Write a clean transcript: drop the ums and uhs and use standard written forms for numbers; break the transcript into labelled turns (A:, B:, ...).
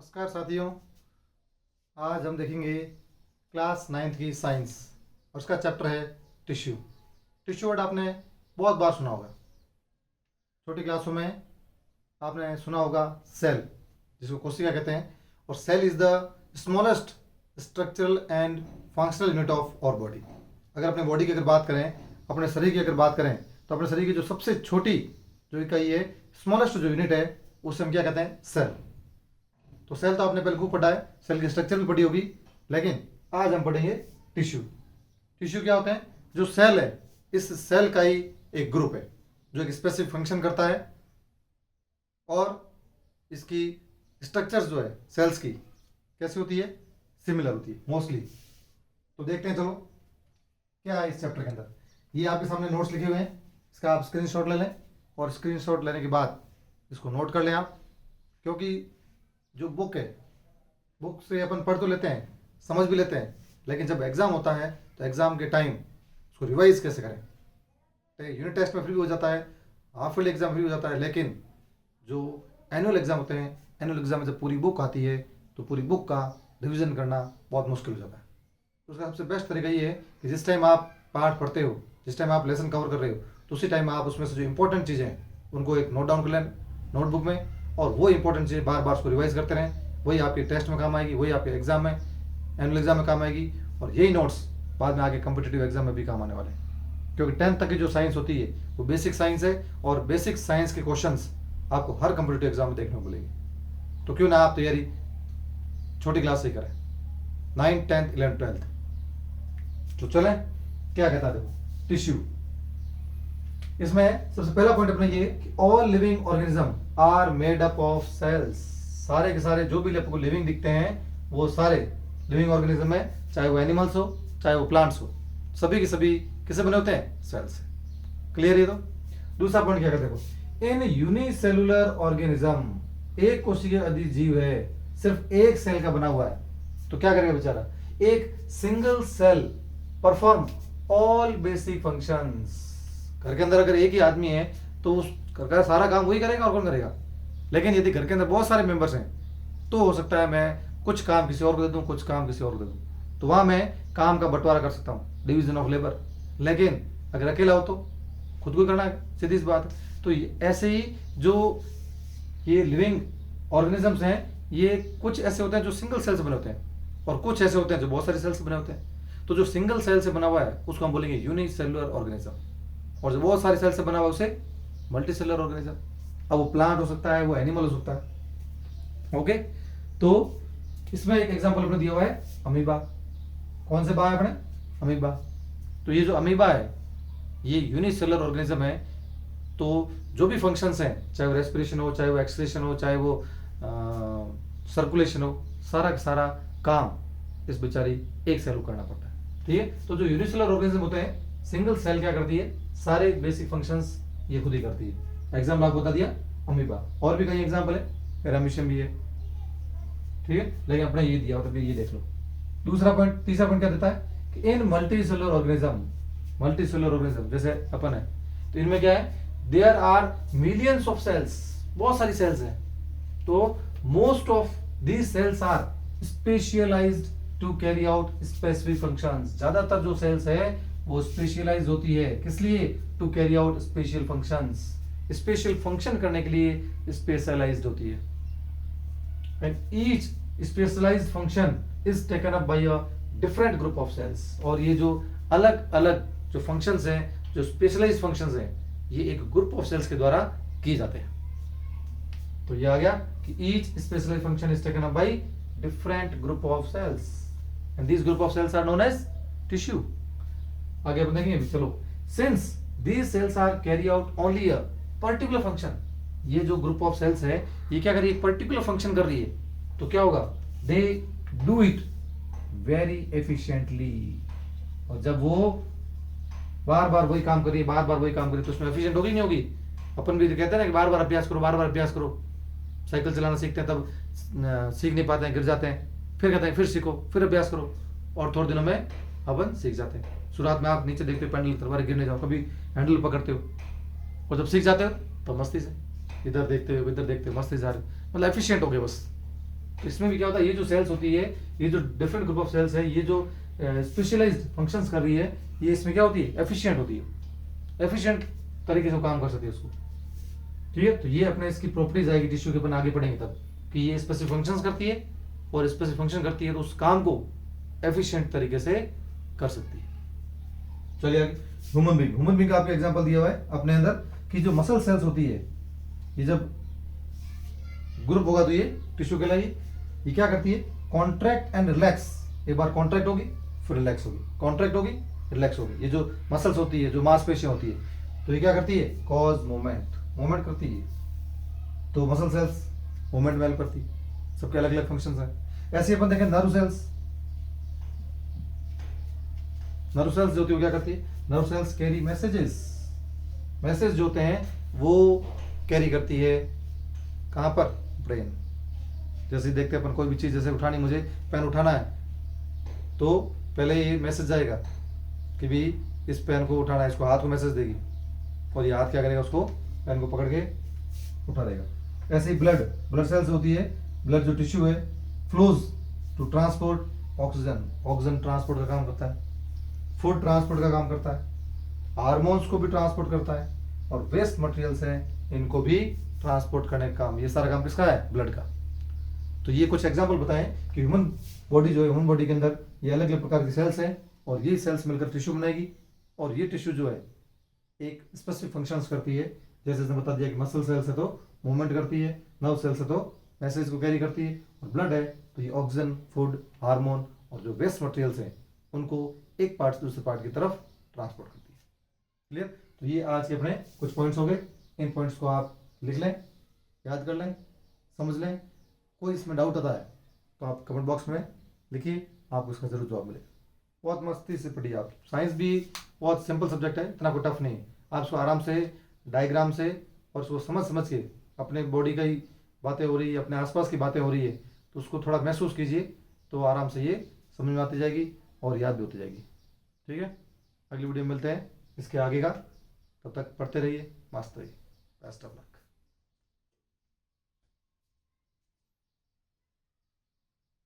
A: नमस्कार साथियों। आज हम देखेंगे क्लास 9th की साइंस और उसका चैप्टर है टिश्यू। टिश्यू वर्ड आपने बहुत बार सुना होगा। छोटी क्लासों में आपने सुना होगा सेल, जिसको कोशिका कहते हैं, और cell is the smallest structural and functional unit of our body. अगर अपने बॉडी की अगर बात करें, अपने शरीर की अगर बात करें, तो अपने शरीर की जो सबसे छोटी जो इकाई है, स्मॉलेस्ट जो यूनिट है, उसे हम क्या कहते हैं? सेल। तो सेल तो आपने पहले खूब पढ़ा है, सेल की स्ट्रक्चर भी पढ़ी होगी, लेकिन आज हम पढ़ेंगे टिश्यू। टिश्यू क्या होते हैं? जो सेल है, इस सेल का ही एक ग्रुप है जो एक स्पेसिफिक फंक्शन करता है, और इसकी स्ट्रक्चर्स जो है सेल्स की कैसी होती है? सिमिलर होती है मोस्टली। तो देखते हैं, चलो क्या है इस चैप्टर के अंदर। ये आपके सामने नोट्स लिखे हुए हैं, इसका आप स्क्रीनशॉट ले लें, और स्क्रीनशॉट लेने के बाद इसको नोट कर लें आप, क्योंकि जो बुक है, बुक से अपन पढ़ तो लेते हैं, समझ भी लेते हैं, लेकिन जब एग्ज़ाम होता है तो एग्ज़ाम के टाइम उसको रिवाइज कैसे करें। तो यूनिट टेस्ट में फ्री हो जाता है, हाफ ईयरली एग्ज़ाम फ्री हो जाता है, लेकिन जो एनुअल एग्ज़ाम होते हैं, एनुअल एग्ज़ाम में जब पूरी बुक आती है तो पूरी बुक का रिविज़न करना बहुत मुश्किल हो जाता है। तो उसका सबसे बेस्ट तरीका ये है कि जिस टाइम आप पाठ पढ़ते हो, जिस टाइम आप लेसन कवर कर रहे हो, तो उसी टाइम आप उसमें से जो इंपॉर्टेंट चीज़ें हैं उनको एक नोट डाउन कर लें नोटबुक में, और वो इंपॉर्टेंट चीज़ बार बार उसको रिवाइज करते रहें। वही आपके टेस्ट में काम आएगी, वही आपके एग्जाम में, एनुअल एग्जाम में काम आएगी, और यही नोट्स बाद में आगे कम्पिटिटिव एग्जाम में भी काम आने वाले हैं। क्योंकि 10th तक की जो साइंस होती है वो बेसिक साइंस है, और बेसिक साइंस के क्वेश्चंस आपको हर कम्पिटिटिव एग्जाम में देखने को मिलेंगे। तो क्यों ना आप तैयारी छोटी क्लास से ही करें, 9th 10th 11th 12th। तो चलें, क्या कहता है देखो टिश्यू। इसमें सबसे पहला पॉइंट अपना ये कि all living organism are made up of cells. सारे के सारे जो भी आपको लिविंग दिखते हैं वो सारे लिविंग ऑर्गेनिज्म है, चाहे वो एनिमल्स हो चाहे वो प्लांट्स हो, सभी के सभी किससे बने होते हैं? सेल से। क्लियर है? तो दूसरा पॉइंट क्या कहते देखो, इन यूनिसेलुलर ऑर्गेनिज्म, एक कोशिकीय अधि जीव है, सिर्फ एक सेल का बना हुआ है, तो क्या करेगा बेचारा? एक single cell perform all basic functions. घर के अंदर अगर एक ही आदमी है तो उस घर का सारा काम वही करेगा, और कौन करेगा? लेकिन यदि घर के अंदर बहुत सारे मेंबर्स हैं तो हो सकता है मैं कुछ काम किसी और को दे दूं, कुछ काम किसी और को दे दूं, तो वहां मैं काम का बंटवारा कर सकता हूं, डिवीजन ऑफ लेबर। लेकिन अगर अकेला हो तो खुद को करना है, सीधी सी बात है। तो ऐसे ही जो ये लिविंग ऑर्गेनिजम्स हैं, ये कुछ ऐसे होते हैं जो सिंगल सेल से बने होते हैं, और कुछ ऐसे होते हैं जो बहुत सारे सेल से बने होते हैं। तो जो सिंगल सेल से बना हुआ है उसको हम बोलेंगे यूनिसेलुलर ऑर्गेनिज्म, और जो बहुत सारे सेल से बना हुआ है उसे मल्टीसेलुलर ऑर्गेनिज्म। अब वो प्लांट हो सकता है, वो एनिमल हो सकता है। ओके, तो इसमें एक एग्जांपल अपने दिया हुआ है अमीबा। कौन से बा है अपने? अमीबा। तो ये जो अमीबा है ये यूनिसेलुलर ऑर्गेनिज्म है। तो जो भी फंक्शंस हैं, चाहे वो रेस्पिरेशन हो, चाहे वो एक्सक्रीशन हो, चाहे वो सर्कुलेशन हो, सारा का सारा काम इस बेचारी एक सेल को करना पड़ता है। ठीक है, तो जो यूनिसेलुलर ऑर्गेनिज्म होते हैं, सिंगल सेल क्या करती है? सारे बेसिक फंक्शंस ये खुद ही करती है। एग्जाम्पल आपको बता दिया अमीबा, और भी कई एग्जाम्पल है, पैरामीशियम भी है। ठीक है, लेकिन अपने ये दिया तो ये देख लो। दूसरा पॉइंट, तीसरा पॉइंट क्या देता है कि इन मल्टीसेलुलर ऑर्गेनिज्म, मल्टीसेलुलर ऑर्गेनिज्म जैसे अपन है, तो इनमें क्या है? There are millions of cells, बहुत सारी सेल्स हैं। तो most of these cells are specialized to carry out specific functions. ज्यादातर जो सेल्स है वो स्पेशलाइज होती है, किस लिए? To carry out special functions, special function करने के लिए स्पेशलाइज्ड होती है। And each specialized function is taken up by a different group of cells. और ये जो अलग अलग जो फंक्शंस हैं, जो स्पेशलाइज्ड फंक्शंस हैं, ये एक ग्रुप ऑफ सेल्स के द्वारा किए जाते हैं। तो ये आ गया कि each specialized function is taken up by different group of cells, and this group of cells are known as tissue. आगे अपन देखेंगे, चलो। Since these cells are carry out only a particular function, ये जो ग्रुप ऑफ सेल्स है ये क्या कर रही है? एक पर्टिकुलर फंक्शन कर रही है, तो क्या होगा? They do it very efficiently. और जब वो बार बार वही काम कर रही है, बार बार वही काम कर रही है, तो उसमें एफिशिएंट होगी नहीं होगी? अपन भी कहते हैं ना कि बार बार अभ्यास करो, बार बार अभ्यास करो। साइकिल चलाना सीखते हैं तब सीख नहीं पाते हैं, गिर जाते हैं, फिर कहते हैं फिर सीखो, फिर अभ्यास करो, और थोड़े दिनों में अपन सीख जाते हैं। शुरुआत में आप नीचे देखते हो पैडल तरह गिरने जाओ, कभी हैंडल पकड़ते हो, और जब सीख जाते हो तो मस्ती से इधर देखते हो, इधर देखते हो, मस्ती से, मतलब एफिशिएंट हो गए बस। इसमें भी क्या होता है, ये जो सेल्स होती है, ये जो डिफरेंट ग्रुप ऑफ सेल्स है, ये जो स्पेशलाइज्ड फंक्शंस कर रही है, ये इसमें क्या होती है, एफिशिएंट होती है, एफिशिएंट तरीके से काम कर सकती है उसको। ठीक है, तो ये अपने इसकी प्रॉपर्टीज आएगी टिश्यू के, अपन आगे पढ़ेंगे तब कि ये स्पेसिफिक फंक्शंस करती है, और स्पेसिफिक फंक्शन करती है तो उस काम को एफिशिएंट तरीके से कर सकती है। चलिए आगे, ह्यूमन बीइंग का आपका एग्जांपल दिया हुआ है अपने अंदर कि जो मसल सेल्स होती है, ये जब ग्रुप होगा तो ये टिश्यू कहलाएगी। ये क्या करती है, कॉन्ट्रैक्ट एंड रिलैक्स, एक बार कॉन्ट्रैक्ट होगी फिर रिलैक्स होगी, कॉन्ट्रैक्ट होगी रिलैक्स होगी। ये जो मसल्स होती है, जो मांसपेशियां होती है, तो ये क्या करती है, कॉज मूवमेंट, मूवमेंट करती है। तो मसल सेल्स मूवमेंट में हेल्प करती है, सबके अलग अलग फंक्शंस हैं। ऐसे अपन देखें नर्व सेल्स, नर्व सेल्स जो होती है क्या करती है, nerve cells carry messages, message जो होते हैं वो कैरी करती है कहां पर, ब्रेन। जैसे देखते हैं अपन कोई भी चीज जैसे उठानी, मुझे पेन उठाना है, तो पहले ये मैसेज जाएगा कि भी इस पेन को उठाना है, इसको हाथ को मैसेज देगी, और ये हाथ क्या करेगा, उसको पेन को पकड़ के उठा देगा। ऐसे ही ब्लड, ब्लड सेल्स होती है, ब्लड जो टिश्यू है, flows to transport oxygen, oxygen transport का काम करता है, फूड ट्रांसपोर्ट का काम करता है, हार्मोन्स को भी ट्रांसपोर्ट करता है, और वेस्ट मटेरियल्स हैं इनको भी ट्रांसपोर्ट करने का काम, ये सारा काम किसका है, ब्लड का। तो ये कुछ एग्जांपल बताएं कि ह्यूमन बॉडी जो है, ह्यूमन बॉडी के अंदर ये अलग अलग प्रकार की सेल्स हैं, और ये सेल्स मिलकर टिश्यू बनाएगी, और ये टिश्यू जो है एक स्पेसिफिक फंक्शंस करती है। जैसे इसने बता दिया कि मसल सेल्स है तो मूवमेंट करती है, नर्व सेल्स है तो मैसेज को कैरी करती है, और ब्लड है तो ये ऑक्सीजन, फूड, हार्मोन और जो वेस्ट मटेरियल्स हैं उनको एक पार्ट से दूसरे पार्ट की तरफ ट्रांसपोर्ट करती है। क्लियर? तो ये आज के अपने कुछ पॉइंट्स हो गए। इन पॉइंट्स को आप लिख लें, याद कर लें, समझ लें। कोई इसमें डाउट आता है तो आप कमेंट बॉक्स में लिखिए, आपको इसका जरूर जवाब मिलेगा। बहुत मस्ती से पढ़िए आप। साइंस भी बहुत सिंपल सब्जेक्ट है, इतना कोई टफ नहीं है। आप उसको आराम से डायग्राम से और उसको समझ समझ के, अपने बॉडी का ही बातें हो रही है, अपने आसपास की बातें हो रही है, तो उसको थोड़ा महसूस कीजिए, तो आराम से ये समझ में आती जाएगी और याद भी होती जाएगी। ठीक है, अगली वीडियो में मिलते हैं इसके आगे का, तब तक पढ़ते रहिए, मस्त रहिए। Best of luck.